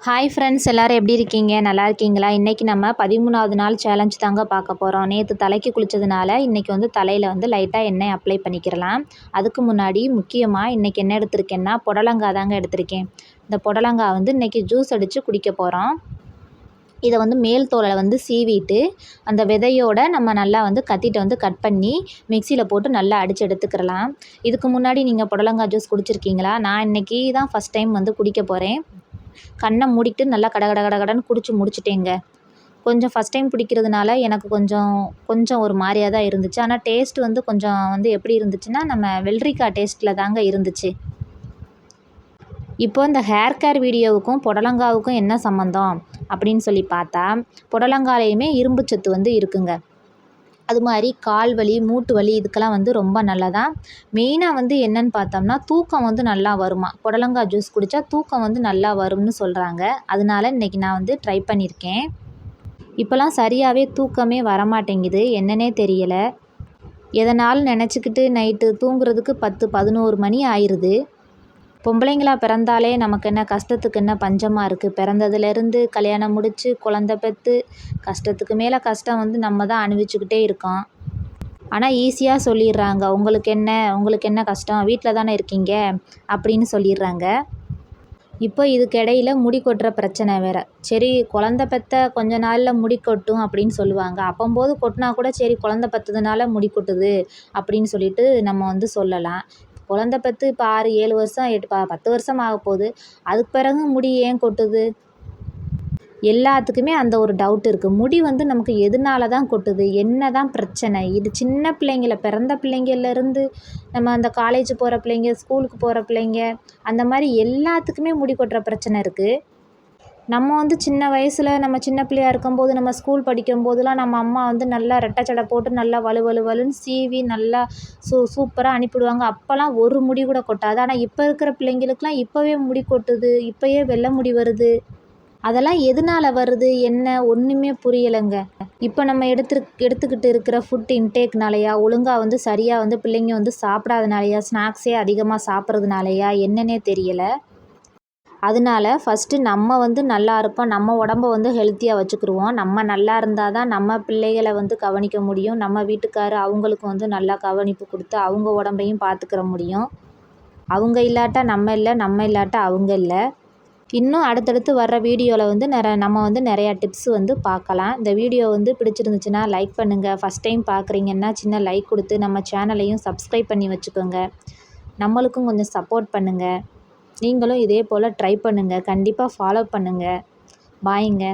Hi friends, எல்லோரும் எப்படி இருக்கீங்க? நல்லா இருக்கீங்களா? இன்றைக்கி நம்ம 13வது நாள் சேலஞ்ச் தாங்க பார்க்க போகிறோம். நேற்று தலைக்கு குளித்ததுனால இன்றைக்கி தலையில் லைட்டாக எண்ணெய் அப்ளை பண்ணிக்கிறலாம். அதுக்கு முன்னாடி முக்கியமாக இன்றைக்கி என்ன எடுத்திருக்கேன்னா புடலங்காய் தாங்க எடுத்திருக்கேன். இந்த புடலங்காய் இன்றைக்கி ஜூஸ் அடித்து குடிக்க போகிறோம். இதை மேல் தோலை சீவிட்டு அந்த விதையோடு நம்ம நல்லா கத்திட்ட கட் பண்ணி மிக்சியில் போட்டு நல்லா அடித்து எடுத்துக்கிறலாம். இதுக்கு முன்னாடி நீங்கள் புடலங்காய் ஜூஸ் குடிச்சிருக்கீங்களா? நான் இன்றைக்கி தான் ஃபஸ்ட் டைம் குடிக்க போகிறேன். கண்ணை மூடிட்டு நல்லா கடன்னு குடிச்சு முடிச்சிட்டேங்க. கொஞ்சம் ஃபஸ்ட் டைம் பிடிக்கிறதுனால எனக்கு கொஞ்சம் ஒரு மாதிரியாக தான் இருந்துச்சு. ஆனால் டேஸ்ட் கொஞ்சம் எப்படி இருந்துச்சுன்னா நம்ம வெள்ளரிக்காய் டேஸ்ட்டில் தாங்க இருந்துச்சு. இப்போ இந்த ஹேர் கேர் வீடியோவுக்கும் புடலங்காவுக்கும் என்ன சம்மந்தம் அப்படின்னு சொல்லி பார்த்தா, புடலங்காலையுமே இரும்பு சத்து இருக்குங்க. அது மாதிரி கால் வலி, மூட்டு வலி இதுக்கெல்லாம் ரொம்ப நல்லதான். மெயினாக என்னென்னு பார்த்தோம்னா தூக்கம் நல்லா வருமா. புடலங்காய் ஜூஸ் குடித்தா தூக்கம் நல்லா வரும்னு சொல்கிறாங்க. அதனால இன்றைக்கி நான் ட்ரை பண்ணியிருக்கேன். இப்போலாம் சரியாகவே தூக்கமே வரமாட்டேங்குது, என்னன்னே தெரியலை. எதனாலும் நினச்சிக்கிட்டு நைட்டு தூங்குறதுக்கு 10, 11 மணி ஆயிடுது. பொம்பளைங்களா பிறந்தாலே நமக்கு என்ன கஷ்டத்துக்கு என்ன பஞ்சமாக இருக்குது. பிறந்ததுலேருந்து கல்யாணம் முடித்து குழந்த பெற்று கஷ்டத்துக்கு மேலே கஷ்டம் நம்ம தான் அனுபவிச்சுக்கிட்டே இருக்கோம். ஆனால் ஈஸியாக சொல்லிடுறாங்க, உங்களுக்கு என்ன கஷ்டம், வீட்டில் தானே இருக்கீங்க அப்படின்னு சொல்லிடுறாங்க. இப்போ இதுக்கிடையில் முடி கொட்டுற பிரச்சனை வேறு. சரி, குழந்த பெற்ற கொஞ்ச நாளில் முடி கொட்டும் அப்படின்னு சொல்லுவாங்க. அப்போம்போது கொட்டினா கூட சரி, குழந்த பெற்றதுனால முடி கொட்டுது அப்படின்னு சொல்லிட்டு நம்ம சொல்லலாம். குழந்த பெற்று இப்போ 6, 7 வருஷம் 10 வருஷம் ஆக போகுது. அதுக்கு பிறகு முடி ஏன் கொட்டுது? எல்லாத்துக்குமே அந்த ஒரு டவுட் இருக்குது. முடி நமக்கு எதனால தான் கொட்டுது, என்ன தான் பிரச்சனை? இது சின்ன பிள்ளைங்கள, பிறந்த பிள்ளைங்கள்லேருந்து நம்ம அந்த காலேஜ் போகிற பிள்ளைங்க, ஸ்கூலுக்கு போகிற பிள்ளைங்க, அந்த மாதிரி எல்லாத்துக்குமே முடி கொட்டுற பிரச்சனை இருக்குது. நம்ம சின்ன வயசில் நம்ம சின்ன பிள்ளையாக இருக்கும்போது, நம்ம ஸ்கூல் படிக்கும்போதெல்லாம் நம்ம அம்மா நல்லா ரெட்டை ஜடை போட்டு நல்லா வலுன்னு சீவி நல்லா சூப்பராக அனுப்பிவிடுவாங்க. அப்போல்லாம் ஒரு முடி கூட கொட்டாது. ஆனால் இப்போ இருக்கிற பிள்ளைங்களுக்கெலாம் இப்போவே முடி கொட்டுது, இப்போயே வெள்ளை முடி வருது. அதெல்லாம் எதனால வருது, என்ன ஒன்றுமே புரியலைங்க. இப்போ நம்ம எடுத்துக்கிட்டு இருக்கிற ஃபுட் இன்டேக்னாலையா, ஒழுங்காக சரியாக பிள்ளைங்க சாப்பிடாதனாலையா, ஸ்நாக்ஸே அதிகமாக சாப்பிட்றதுனாலையா என்னன்னே தெரியலை. அதனால ஃபஸ்ட்டு நம்ம நல்லா இருப்போம், நம்ம உடம்ப ஹெல்த்தியாக வச்சுக்கிருவோம். நம்ம நல்லா இருந்தால் தான் நம்ம பிள்ளைகளை கவனிக்க முடியும். நம்ம வீட்டுக்காரர் அவங்களுக்கு நல்லா கவனிப்பு கொடுத்து அவங்க உடம்பையும் பார்த்துக்கிற முடியும். அவங்க இல்லாட்டா நம்ம இல்லை, நம்ம இல்லாட்டா அவங்க இல்லை. இன்னும் அடுத்தடுத்து வர்ற வீடியோவில் நம்ம நிறையா டிப்ஸ் பார்க்கலாம். இந்த வீடியோ பிடிச்சிருந்துச்சுன்னா லைக் பண்ணுங்கள். ஃபஸ்ட் டைம் பார்க்குறீங்கன்னா சின்ன லைக் கொடுத்து நம்ம சேனலையும் சப்ஸ்கிரைப் பண்ணி வச்சுக்கோங்க. நம்மளுக்கும் கொஞ்சம் சப்போர்ட் பண்ணுங்கள். நீங்களும் இதே போல் ட்ரை பண்ணுங்கள். கண்டிப்பாக ஃபாலோ பண்ணுங்கள். பாய்ங்க.